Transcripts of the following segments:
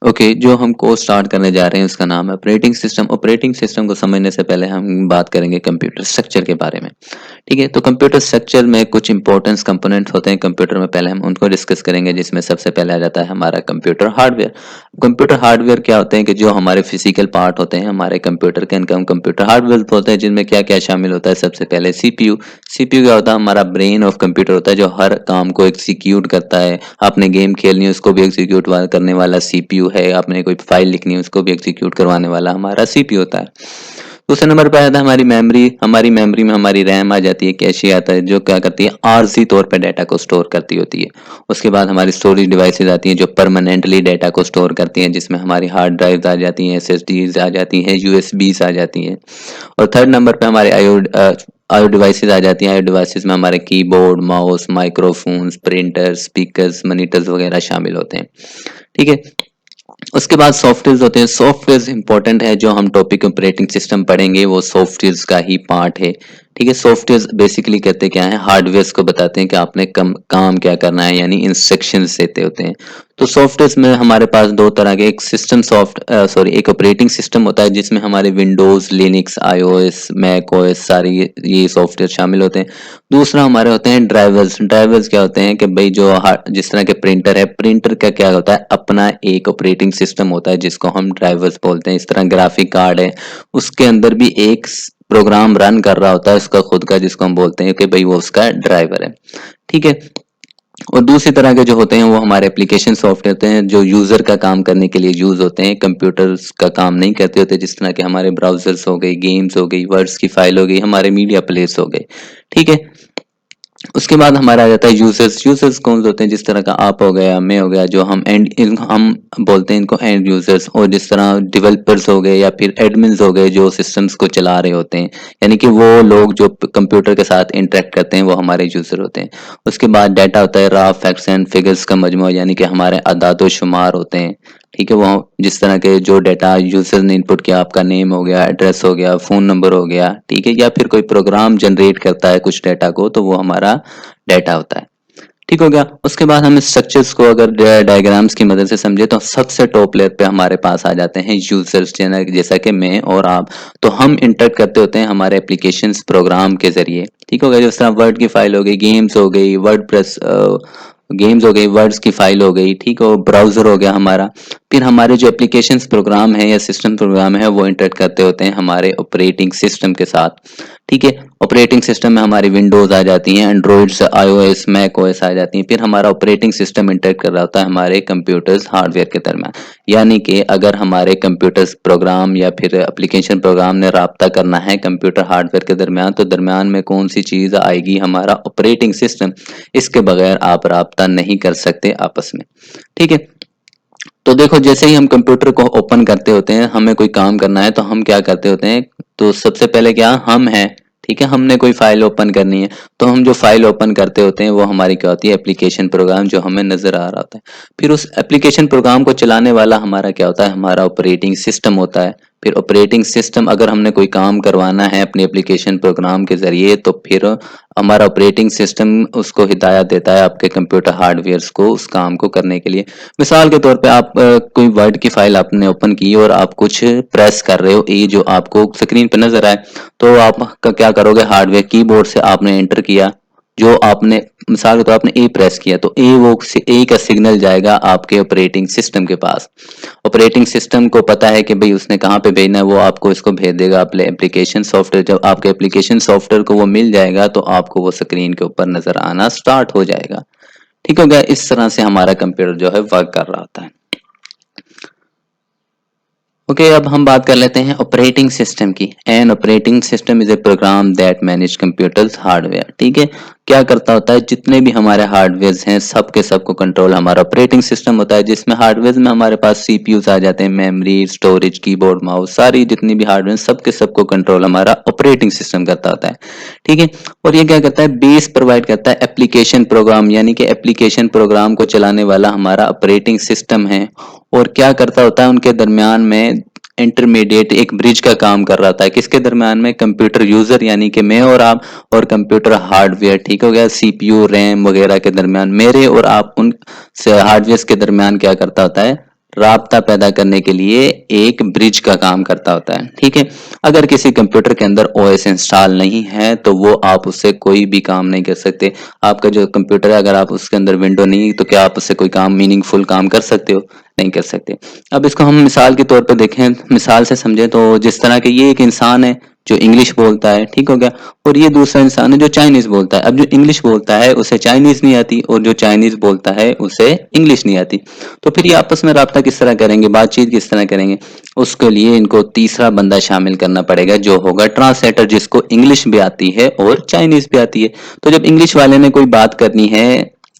Okay, जो हम course start करने जा रहे हैं उसका नाम है ऑपरेटिंग सिस्टम। ऑपरेटिंग सिस्टम को समझने से पहले हम बात करेंगे कंप्यूटर स्ट्रक्चर के बारे में। ठीक है, तो कंप्यूटर स्ट्रक्चर में कुछ इंपॉर्टेंट कंपोनेंट्स होते हैं कंप्यूटर में, पहले हम उनको डिस्कस करेंगे, जिसमें सबसे पहले आ जाता है हमारा कंप्यूटर हार्डवेयर। कंप्यूटर हार्डवेयर क्या होते हैं कि जो हमारे फिजिकल पार्ट होते हैं हमारे कंप्यूटर के, इनका हम कंप्यूटर हार्डवेयर बोलते हैं, जिनमें क्या क्या शामिल होता है। सबसे पहले सीपीयू। सीपीयू क्या होता है? हमारा ब्रेन ऑफ कंप्यूटर होता है, जो हर काम को एग्जीक्यूट करता है। आपने गेम खेलनी है उसको भी एग्जीक्यूट करने वाला सीपीयू है, आपने कोई फाइल लिखनी है उसको भी एग्जीक्यूट करवाने वाला हमारा सीपीयू होता है। दूसरे नंबर पे आता है हमारी मेमोरी। हमारी मेमोरी में हमारी रैम आ जाती है, कैशे आता है, जो क्या करती है आरजी तौर पे डाटा को स्टोर करती होती है। उसके बाद हमारी स्टोरेज डिवाइसेस आती हैं जो परमानेंटली डाटा को स्टोर करती हैं, जिसमें हमारी हार्ड ड्राइव्स आ जाती हैं, एसएसडीज आ जाती हैं, यूएसबीज आ जाती हैं। और थर्ड नंबर पे हमारे आईओ डिवाइसेस आ जाती हैं। आईओ डिवाइसेस में हमारे keyboard, mouse, microphones, printers, speakers, monitors वगैरह शामिल होते हैं। ठीक है, उसके बाद सॉफ्टवेयर होते हैं। सॉफ्टवेयर इंपॉर्टेंट है, जो हम टॉपिक ऑपरेटिंग सिस्टम पढ़ेंगे वो सॉफ्टवेयर का ही पार्ट है। ठीक है, सॉफ्टवेयर बेसिकली कहते क्या है, हार्डवेयर को बताते हैं कि आपने काम क्या करना है, यानी इंस्ट्रक्शंस देते होते हैं। तो सॉफ्टवेयर में हमारे पास दो तरह के, एक सिस्टम एक ऑपरेटिंग सिस्टम होता है जिसमें हमारे Windows, Linux, iOS, Mac OS सारी ये सॉफ्टवेयर शामिल होते हैं। दूसरा हमारे होते हैं ड्राइवर्स। ड्राइवर्स क्या होते हैं कि भाई जो जिस तरह के प्रिंटर है, प्रिंटर का क्या होता है, अपना एक ऑपरेटिंग सिस्टम होता है जिसको हम ड्राइवर्स बोलते हैं। इस तरह ग्राफिक कार्ड है, उसके अंदर भी एक प्रोग्राम रन कर रहा होता है उसका खुद का, जिसको हम बोलते हैं कि भाई वो उसका ड्राइवर है। ठीक है, और दूसरी तरह के जो होते हैं वो हमारे एप्लीकेशन सॉफ्टवेयर होते हैं, जो यूजर का काम करने के लिए यूज होते हैं, कंप्यूटर्स का काम नहीं करते होते। जिस तरह के हमारे ब्राउजर्स हो गई, गेम्स हो गई, वर्ड्स की फाइल हो गई, हमारे मीडिया प्लेस हो गए। ठीक है, उसके बाद हमारा आ जाता है यूजर्स। यूजर्स कौन से होते हैं? जिस तरह का आप हो गया, मैं हो गया, जो हम बोलते हैं इनको एंड यूजर्स। और जिस तरह डेवलपर्स हो गए या फिर एडमिन्स हो गए जो सिस्टम्स को चला रहे होते हैं, यानी कि वो लोग जो कंप्यूटर के साथ इंटरेक्ट करते हैं वो हमारे यूजर होते हैं। उसके बाद डाटा होता है रॉ फैक्ट्स एंड फिगर्स का मजमू, यानी कि हमारे अदाद शुमार होते हैं। ठीक है, वो जिस तरह के जो डाटा यूजर ने इनपुट किया, आपका नेम हो गया, एड्रेस हो गया, फोन नंबर हो गया, ठीक है, या फिर कोई प्रोग्राम जनरेट करता है कुछ डाटा को, तो वो हमारा डाटा होता है। ठीक हो गया। उसके बाद हम स्ट्रक्चर्स को अगर डायग्राम्स की मदद से समझे तो सबसे टॉप लेयर पे हमारे पास आ जाते हैं यूजर्स, जैसा कि मैं और आप। तो हम इंटरेक्ट करते होते हैं हमारे एप्लीकेशंस प्रोग्राम के जरिए। ठीक हो गया, जिस तरह वर्ड की फाइल हो गई, गेम्स हो गई, गेम्स हो गई, वर्ड्स की फाइल हो गई, ठीक है, ब्राउजर हो गया हमारा। फिर हमारे जो एप्लीकेशंस प्रोग्राम है या सिस्टम प्रोग्राम है वो इंटरेक्ट करते होते हैं हमारे ऑपरेटिंग सिस्टम के साथ। ठीक है, ऑपरेटिंग सिस्टम में हमारी विंडोज आ जाती हैं, एंड्रॉइड्स, आईओएस, मैक ओएस आ जाती हैं। फिर हमारा ऑपरेटिंग सिस्टम इंटरेक्ट कर रहा होता है हमारे कंप्यूटर्स हार्डवेयर के दरमियान। यानी कि अगर हमारे कंप्यूटर्स प्रोग्राम या फिर एप्लीकेशन प्रोग्राम ने राब्ता करना है कंप्यूटर हार्डवेयर के दरमियान, तो दरमियान में कौन सी चीज आएगी? हमारा ऑपरेटिंग सिस्टम। इसके बगैर आप राब्ता नहीं कर सकते आपस में। ठीक है, तो देखो जैसे ही हम कंप्यूटर को ओपन करते होते हैं, हमें कोई काम करना है तो हम क्या करते होते हैं? तो सबसे पहले क्या हम हैं, ठीक है, हमने कोई फाइल ओपन करनी है तो हम जो फाइल ओपन करते होते हैं वो हमारी क्या होती है? एप्लीकेशन प्रोग्राम, जो हमें नजर आ रहा होता है। फिर उस एप्लीकेशन प्रोग्राम को चलाने वाला हमारा क्या होता है? हमारा ऑपरेटिंग सिस्टम होता है। फिर ऑपरेटिंग सिस्टम, अगर हमने कोई काम करवाना है अपने एप्लीकेशन प्रोग्राम के जरिए, तो फिर हमारा ऑपरेटिंग सिस्टम उसको हिदायत देता है आपके कंप्यूटर हार्डवेयर को उस काम को करने के लिए। मिसाल के तौर पे आप कोई वर्ड की फाइल आपने ओपन की और आप कुछ प्रेस कर रहे हो, ये जो आपको स्क्रीन पे नजर आए, तो आप क्या करोगे? हार्डवेयर कीबोर्ड से आपने एंटर किया, जो आपने मिसाल के तौर आपने ए प्रेस किया, तो ए का सिग्नल जाएगा आपके ऑपरेटिंग सिस्टम के पास। ऑपरेटिंग सिस्टम को पता है कि भाई उसने कहाँ पे भेजना है, वो आपको इसको भेज देगा अपने एप्लीकेशन सॉफ्टवेयर। जब आपके एप्लीकेशन सॉफ्टवेयर को वो मिल जाएगा तो आपको वो स्क्रीन के ऊपर नजर आना स्टार्ट हो जाएगा। ठीक हो गया, इस तरह से हमारा कंप्यूटर जो है वर्क कर रहा होता है। ओके, अब हम बात कर लेते हैं ऑपरेटिंग सिस्टम की। An operating system is a program that manage computer's hardware. ठीक है, क्या करता होता है? जितने भी हमारे हार्डवेयर हैं सब के सब को कंट्रोल हमारा ऑपरेटिंग सिस्टम होता है, जिसमें हार्डवेयर में हमारे पास सीपीयूज आ जाते हैं, मेमोरी, स्टोरेज, कीबोर्ड, माउस, सारी जितनी भी हार्डवेयर सब के सब को कंट्रोल हमारा ऑपरेटिंग सिस्टम करता होता है। ठीक है, और ये क्या करता है? बेस प्रोवाइड करता है एप्लीकेशन प्रोग्राम, यानी कि एप्लीकेशन प्रोग्राम को चलाने वाला हमारा ऑपरेटिंग सिस्टम है। और क्या करता होता है? उनके दरमियान में इंटरमीडिएट एक ब्रिज का काम कर रहा था। किसके दरमियान में? कंप्यूटर यूजर यानी कि मैं और आप, और कंप्यूटर हार्डवेयर, ठीक हो गया, सीपीयू, रैम वगैरह के दरमियान, मेरे और आप उन हार्डवेयर के दरमियान क्या करता होता है? राब्ता पैदा करने के लिए एक ब्रिज का काम करता होता है। ठीक है, अगर किसी कंप्यूटर के अंदर ओएस इंस्टॉल नहीं है तो वो आप उससे कोई भी काम नहीं कर सकते। आपका जो कंप्यूटर है, अगर आप उसके अंदर विंडो नहीं है तो क्या आप उससे कोई काम, मीनिंगफुल काम कर सकते हो? नहीं कर सकते। अब इसको हम मिसाल के तौर पे देखें, मिसाल से समझें तो जिस तरह के ये एक इंसान है जो इंग्लिश बोलता है, ठीक हो गया, और ये दूसरा इंसान है जो चाइनीज बोलता है। अब जो इंग्लिश बोलता है उसे चाइनीज नहीं आती और जो चाइनीज बोलता है उसे इंग्लिश नहीं आती, तो फिर ये आपस में राब्ता किस तरह करेंगे, बातचीत किस तरह करेंगे? उसके लिए इनको तीसरा बंदा शामिल करना पड़ेगा जो होगा ट्रांसलेटर, जिसको इंग्लिश भी आती है और चाइनीज भी आती है। तो जब इंग्लिश वाले ने कोई बात करनी है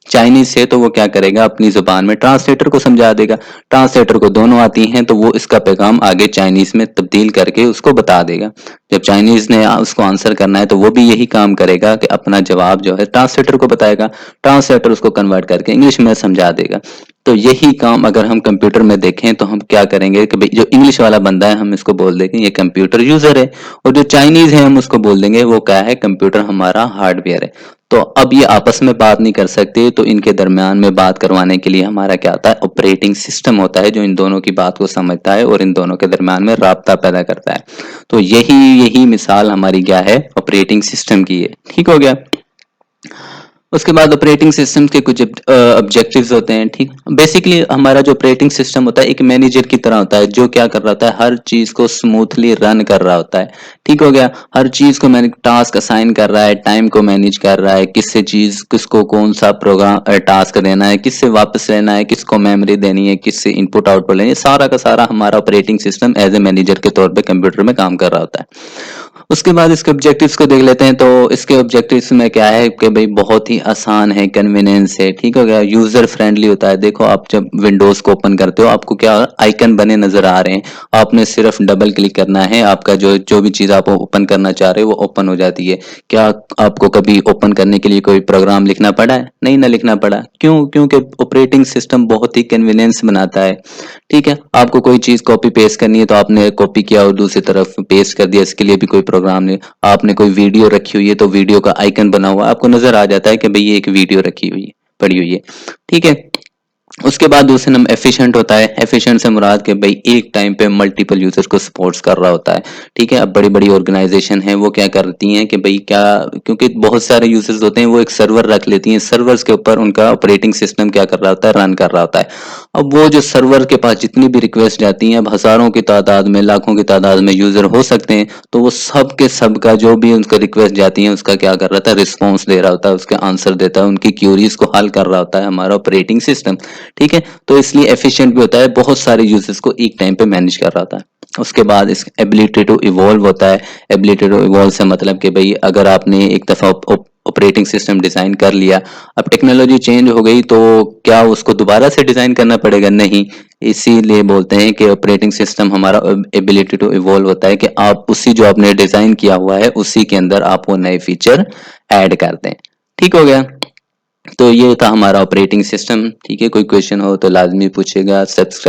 चाइनीज से तो वो क्या करेगा, अपनी जुबान में ट्रांसलेटर को समझा देगा। ट्रांसलेटर को दोनों आती हैं तो वो इसका पैगाम आगे चाइनीज में तब्दील करके उसको बता देगा। जब चाइनीज ने उसको आंसर करना है तो वो भी यही काम करेगा कि अपना जवाब जो है ट्रांसलेटर को बताएगा, ट्रांसलेटर उसको कन्वर्ट करके इंग्लिश में समझा देगा। तो यही काम अगर हम कंप्यूटर में देखें तो हम क्या करेंगे कि भाई जो इंग्लिश वाला बंदा है हम इसको बोल देंगे ये कंप्यूटर यूजर है, और जो चाइनीज है हम उसको बोल देंगे वो क्या है, कंप्यूटर हमारा हार्डवेयर है। तो अब ये आपस में बात नहीं कर सकते, तो इनके दरमियान में बात करवाने के लिए हमारा क्या आता है, ऑपरेटिंग सिस्टम होता है जो इन दोनों की बात को समझता है और इन दोनों के दरमियान में राब्ता पैदा करता है। तो यही यही मिसाल हमारी क्या है, ऑपरेटिंग सिस्टम की है। ठीक हो गया। उसके बाद ऑपरेटिंग सिस्टम के कुछ ऑब्जेक्टिव्स होते हैं। ठीक, बेसिकली हमारा जो ऑपरेटिंग सिस्टम होता है एक मैनेजर की तरह होता है जो क्या कर रहा होता है, हर चीज को स्मूथली रन कर रहा होता है। ठीक हो गया, हर चीज को मैंने टास्क असाइन कर रहा है, टाइम को मैनेज कर रहा है, किससे चीज, किसको कौन सा प्रोग्राम टास्क देना है, किससे वापस लेना है, किसको मेमोरी देनी है, किससे इनपुट आउटपुट लेनी है, सारा का सारा हमारा operating system as a manager के तौर पर कंप्यूटर में काम कर रहा होता है। उसके बाद इसके ऑब्जेक्टिव्स को देख लेते हैं। तो इसके ऑब्जेक्टिव्स में क्या है कि भाई बहुत ही आसान है, कन्वीनियंस है, ठीक हो गया, यूजर फ्रेंडली होता है। देखो आप जब विंडोज को ओपन करते हो आपको क्या आइकन बने नजर आ रहे हैं, आपने सिर्फ डबल क्लिक करना है, आपका जो जो भी चीज आप ओपन करना चाह रहे हो वो ओपन हो जाती है। क्या आपको कभी ओपन करने के लिए कोई प्रोग्राम लिखना पड़ा है? नहीं ना लिखना पड़ा। क्यों? क्योंकि ऑपरेटिंग सिस्टम बहुत ही कन्वीनियंस बनाता है। ठीक है, आपको कोई चीज कॉपी पेस्ट करनी है तो आपने कॉपी किया और दूसरी तरफ पेस्ट कर दिया, इसके लिए भी कोई प्रोग्राम नहीं। आपने कोई वीडियो रखी हुई है तो वीडियो का आइकन बना हुआ आपको नजर आ जाता है कि भाई ये एक वीडियो रखी हुई है, पड़ी हुई है। ठीक है, उसके बाद दूसरे नंबर एफिशिएंट होता है। एफिशिएंट से मुराद के भाई एक टाइम पे मल्टीपल यूजर्स को सपोर्ट्स कर रहा होता है। ठीक है, अब बड़ी बड़ी ऑर्गेनाइजेशन है वो क्या करती हैं कि भाई क्या, क्योंकि बहुत सारे यूजर्स होते हैं वो एक सर्वर रख लेती हैं, सर्वर्स के ऊपर उनका ऑपरेटिंग सिस्टम क्या कर रहा होता है, रन कर रहा होता है। अब वो जो सर्वर के पास जितनी भी रिक्वेस्ट जाती हैं, अब हजारों की तादाद में, लाखों की तादाद में यूजर हो सकते हैं, तो वो सब के सब का जो भी उनका रिक्वेस्ट जाती है उसका क्या कर रहा था, रिस्पॉन्स दे रहा होता है, उसके आंसर देता है, उनकी क्यूरीज को हल कर रहा होता है हमारा ऑपरेटिंग सिस्टम। ठीक है, तो इसलिए एफिशिएंट भी होता है, बहुत सारे यूजर्स को एक टाइम पे मैनेज कर रहा होता है। उसके बाद इस एबिलिटी टू इवॉल्व होता है। एबिलिटी टू इवॉल्व से मतलब कि भाई अगर आपने एक दफा ऑपरेटिंग सिस्टम डिजाइन कर लिया, अब टेक्नोलॉजी चेंज हो गई तो क्या उसको दोबारा से डिजाइन करना पड़ेगा? नहीं। इसीलिए बोलते हैं कि ऑपरेटिंग सिस्टम हमारा एबिलिटी टू इवॉल्व होता है कि आप उसी जो आपने डिजाइन किया हुआ है उसी के अंदर आप वो नए फीचर ऐड कर दें। ठीक हो गया, तो ये था हमारा ऑपरेटिंग सिस्टम। ठीक है, कोई क्वेश्चन हो तो लाजमी पूछेगा। सब्सक्राइब